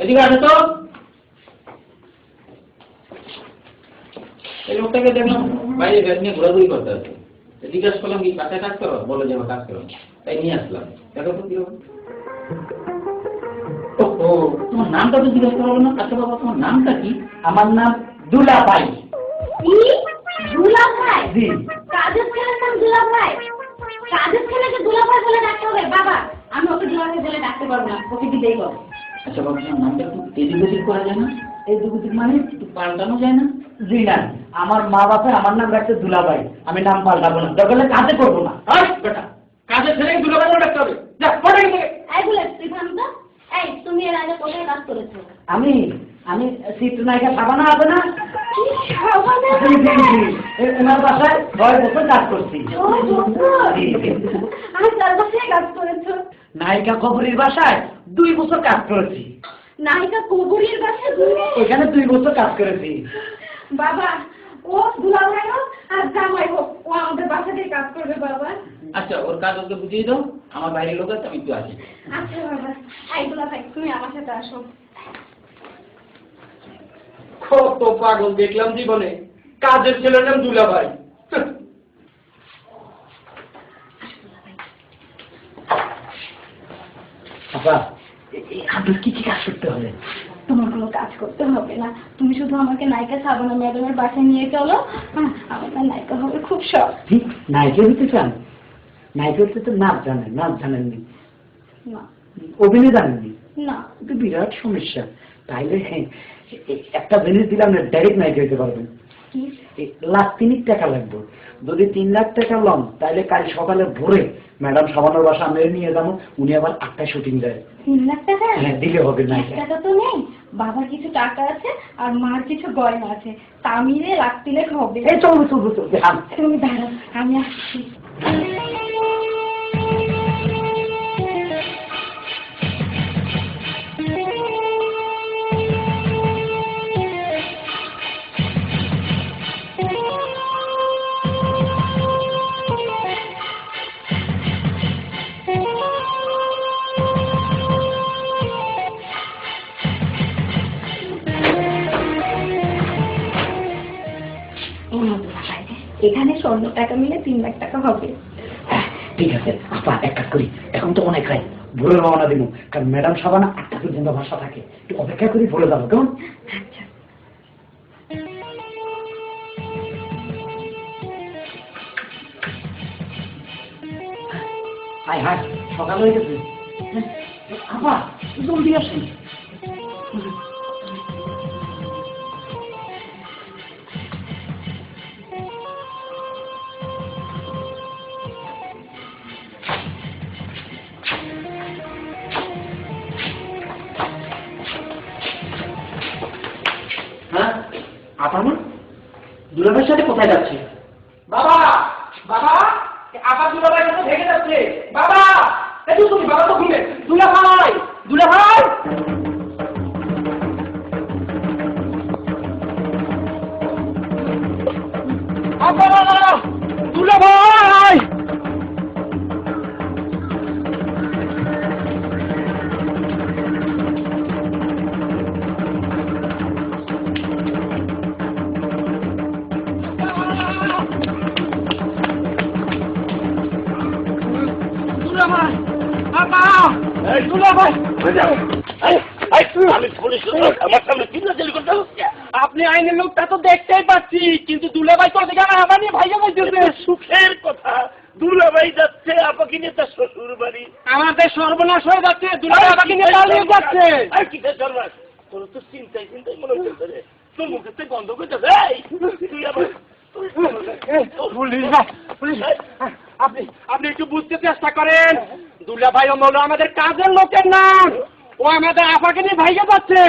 এদিকে আসো তো। এই লোকটাকে দেখলাম বাইরে ব্যাগ নিয়ে ঘোরাঘুরি করতে আছে। জিজ্ঞাসা করলাম কি কাছে কাজ করো, বলো যে আমার কাজ করো, তাই নিয়ে আসলাম। দেখো তো কি হবে। ও তোমার নামটা তো জিজ্ঞাসা করা হলো না। আচ্ছা বাবা, তোমার নামটা কি? আমার নাম দুলাভাই। কি দুলাভাই? জি। কাজের ছেলের নাম দুলাভাই? কাজের ছেলেকে দুলাভাই বলে ডাকতে হবে? বাবা, আমি ওকে দুলাভাই বলে ডাকতে পারবো না, ওকে বিদায় করো। আচ্ছা বাবা, তোমার নামটা একটু এদিক ওদিক করা যায় না? এদিক ওদিক মানে? একটু পাল্টানো যায় না? জি না, আমার মা বাবা আমার নাম রাখছে দুলাভাই, আমি নাম পাল্টাবো না, দরকার হলে কাজে করবো না। বেটা, কাজের ছেলেকে দুলাভাই বলে ডাকতে হবে। যা পড়ে গেছে। এই বলে তুই থাম তো। এই তুমি এর আগে কোথায় কাজ করেছো? আমি আমি চিত্রনায়িকা সাবানা আছে না? কি সাবানা? জি জি জি, ওনার বাসায় 6 বছর কাজ করছি। জি, জি। আমি 4 বছর কাজ করেছো? নায়িকা কবরীর বাসায় 2 বছর কাজ করেছি। নায়িকা কবরীর বাসায় 2 বছর? ওখানে 2 বছর কাজ করেছি। বাবা, ও দুলাভাই হোক আর জামাই হোক, ও আমাদের বাসাতেই কাজ করবে বাবা। আচ্ছা, ওর কাজ ওকে বুঝিয়ে দাও। আমার বাইরের লোক আছে, আমি একটু আছি। আচ্ছা বাবা। এই দুলাভাই, তুমি আমার সাথে আসো। কত পাগল দেখলাম জীবনে, কাজের ছেলের নাম দুলাভাই। বাবা, আপনার কি কি কাজ করতে হবে? তোমার কোনো কাজ করতে হবে না, তুমি শুধু আমাকে নায়িকা সাবানা ম্যাডামের বাসায় নিয়ে চলো। আমার না নায়িকা হবে খুব শখ। ঠিক, নায়িকা হতে চান? নায়িকা হতে তো নাচ জানেন, নাচ জানেননি, না অভিনয় জানেননি, না। তো বিরাট সমস্যা। তাইলে একটা জিনিস দিলাম না, ডাইরেক্ট নায়িকা হতে পারবেন। কি? 1,03,000 টাকা লাগবে। যদি 3 লাখ টাকা লন, তাহলে কাল সকালে ভোরে ম্যাডাম সাবানোর বাসা আমরা নিয়ে যাবো, উনি আবার 8টায় শুটিং দেয়। 3 লাখ টাকা? হ্যাঁ, দিলে হবে। না টাকা তো নেই, বাবার কিছু টাকা আছে আর মার কিছু গয়না আছে, তা মিলে 1,03,000 হবে। এই চলবে চলবে চলবে। তুমি দাঁড়াও, আমি আসছি। এখানে স্বর্ণ টাকা মিলে 3 লাখ টাকা হবে। ঠিক আছে আপা, এক কাজ করি, এখন তো অনেক রাত, ভোরে রওনা দিব, কারণ ম্যাডাম সাবানা 8টা পর্যন্ত ভাষা থাকে, একটু অপেক্ষা করি, ভোরে যাবো কেমন? আচ্ছা। হায় হায়, সকাল হয়ে গেছে। আপা জলদি আসেন। হ্যাঁ, আপা মা দুলাভাইয়ের সাথে কোথায় যাচ্ছে? বাবা, বাবা, আপা দুলাভাইয়ের সাথে ভেগে যাচ্ছে। বাবা, একটু তুমি, বাবা তো ঘুমে। দুলাভাই, দুলাভাই। আপা, দুলাভাই। আপনি আইনের লোকটা তো দেখতেই পাচ্ছি, কিন্তু দুলাভাই তো আমার নিয়ে ভাইয়া বলতেছে। সুখের কথা, দুলাভাই যাচ্ছে আপাকে নিয়ে তার শ্বশুর বাড়ি। আমাদের সর্বনাশ হয়ে যাচ্ছে, দুলাভাই আপাকে নিয়ে পালিয়ে যাচ্ছে। আর কিসের সর্বনাশ? তোর তো চিন্তাই চিন্তাই মনে হচ্ছে রে, তোর মুখে তো গন্ধ করতেছে। তুই আবার আপনি একটু বুঝতে চেষ্টা করেন, দুলাভাই ও মৌলা আমাদের কাজের লোকের নাম, ও আমাদের আপাকে নিয়ে ভাইয়া যাচ্ছে।